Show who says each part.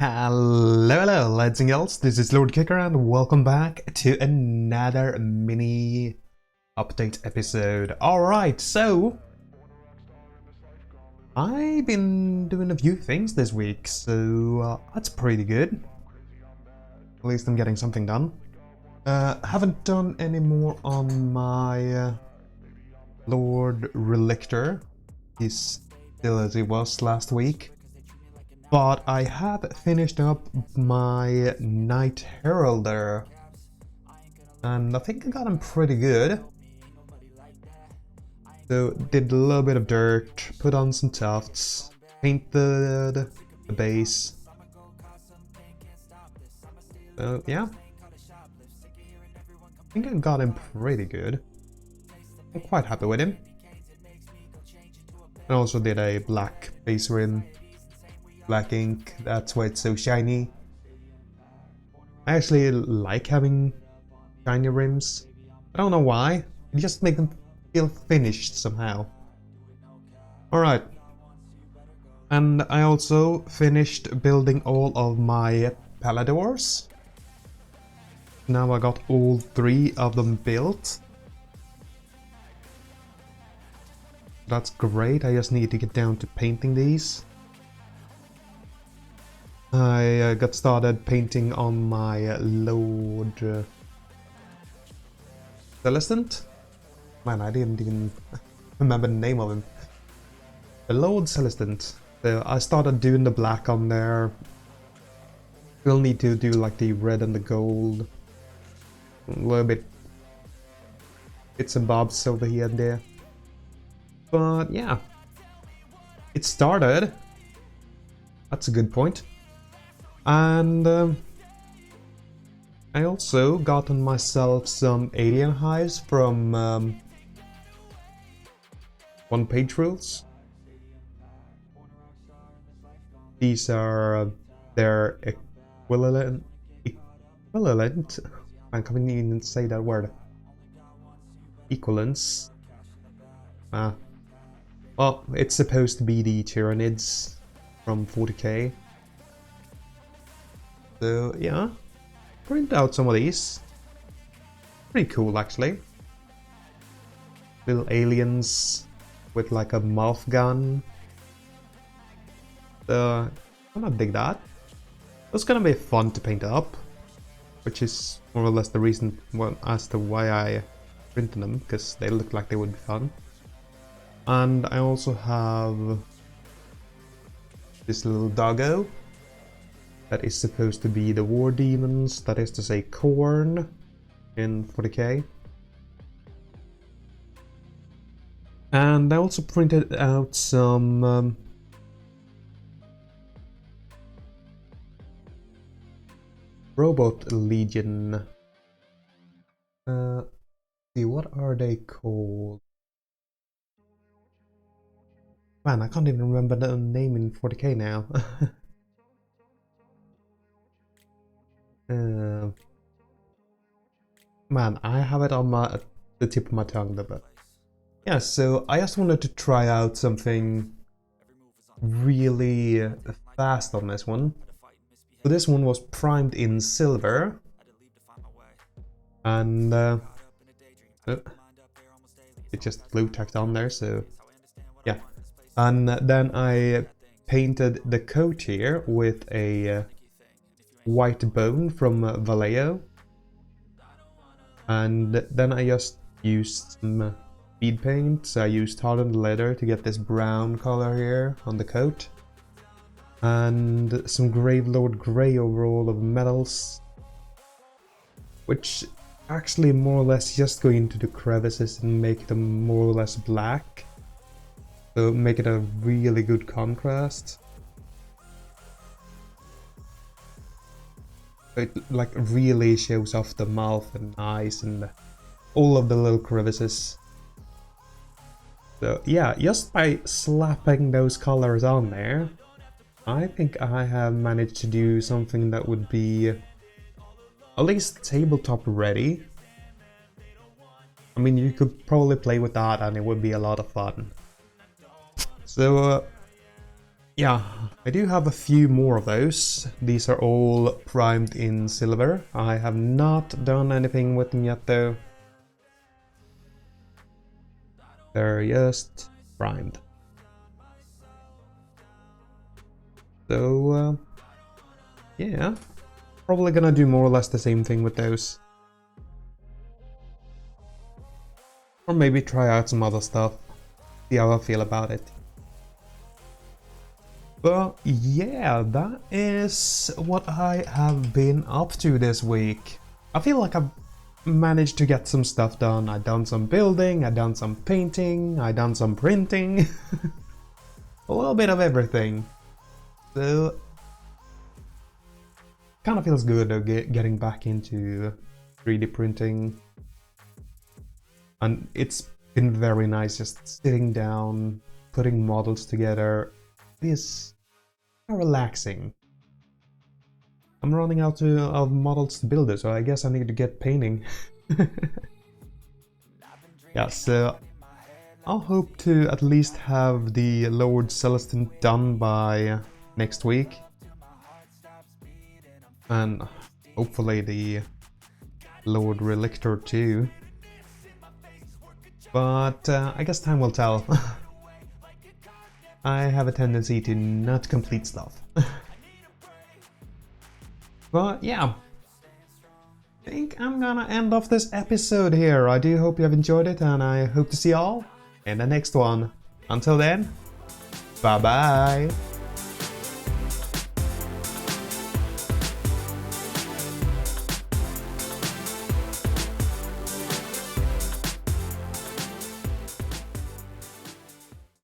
Speaker 1: Hello, lads and girls. This is Lord Kicker, and welcome back to another mini update episode. Alright, so I've been doing a few things this week, so that's pretty good. At least I'm getting something done. Haven't done any more on my Lord Relictor. He's still as he was last week. But I have finished up my Knight Heralder, and I think I got him pretty good. So did a little bit of dirt, put on some tufts, painted the base. So yeah, I think I got him pretty good. I'm quite happy with him. I also did a black base rim. Black ink, that's why it's so shiny. I actually like having shiny rims. I don't know why, it just makes them feel finished somehow. Alright. And I also finished building all of my Paladors. Now I got all 3 of them built. That's great, I just need to get down to painting these. I got started painting on my Lord Celestant. Man, I didn't even remember the name of him. The Lord Celestant. So I started doing the black on there. We'll need to do like the red and the gold. A little bit bits and bobs over here and there. But yeah, it started. That's a good point. And I also gotten myself some alien hives from One Page Rules. These are their equivalent. I can't even say that word. Equivalents. Well, it's supposed to be the Tyranids from 40k. So yeah, print out some of these. Pretty cool actually. Little aliens with like a mouth gun. So I'm gonna dig that. It's gonna be fun to paint up, which is more or less the reason as to why I printed them, because they look like they would be fun. And I also have this little doggo. That is supposed to be the war demons, that is to say Corn in 40k. And I also printed out some Robot Legion. See, what are they called? Man, I can't even remember the name in 40k now. Man, I have it on the tip of my tongue, but yeah. So I just wanted to try out something really fast on this one. So this one was primed in silver, and it just blue tacked on there. So yeah, and then I painted the coat here with a white bone from Vallejo, and then I just used some bead paint. So I used hardened leather to get this brown color here on the coat, and some Gravelord Grey overall of metals, which actually more or less just go into the crevices and make them more or less black, so make it a really good contrast. It like really shows off the mouth and eyes and all of the little crevices. So yeah, just by slapping those colors on there, I think I have managed to do something that would be at least tabletop ready. I mean, you could probably play with that and it would be a lot of fun. So yeah, I do have a few more of those. These are all primed in silver. I have not done anything with them yet though. They're just primed. So, yeah, probably gonna do more or less the same thing with those. Or maybe try out some other stuff, see how I feel about it. But yeah, that is what I have been up to this week. I feel like I've managed to get some stuff done. I've done some building, I've done some painting, I've done some printing. A little bit of everything. So, kind of feels good though, getting back into 3D printing. And it's been very nice just sitting down, putting models together. It is relaxing. I'm running out of models to build it, so I guess I need to get painting. Yeah, so I'll hope to at least have the Lord Celestin done by next week. And hopefully the Lord Relictor too. But I guess time will tell. I have a tendency to not complete stuff. But yeah, I think I'm gonna end off this episode here. I do hope you have enjoyed it, and I hope to see you all in the next one. Until then, bye bye!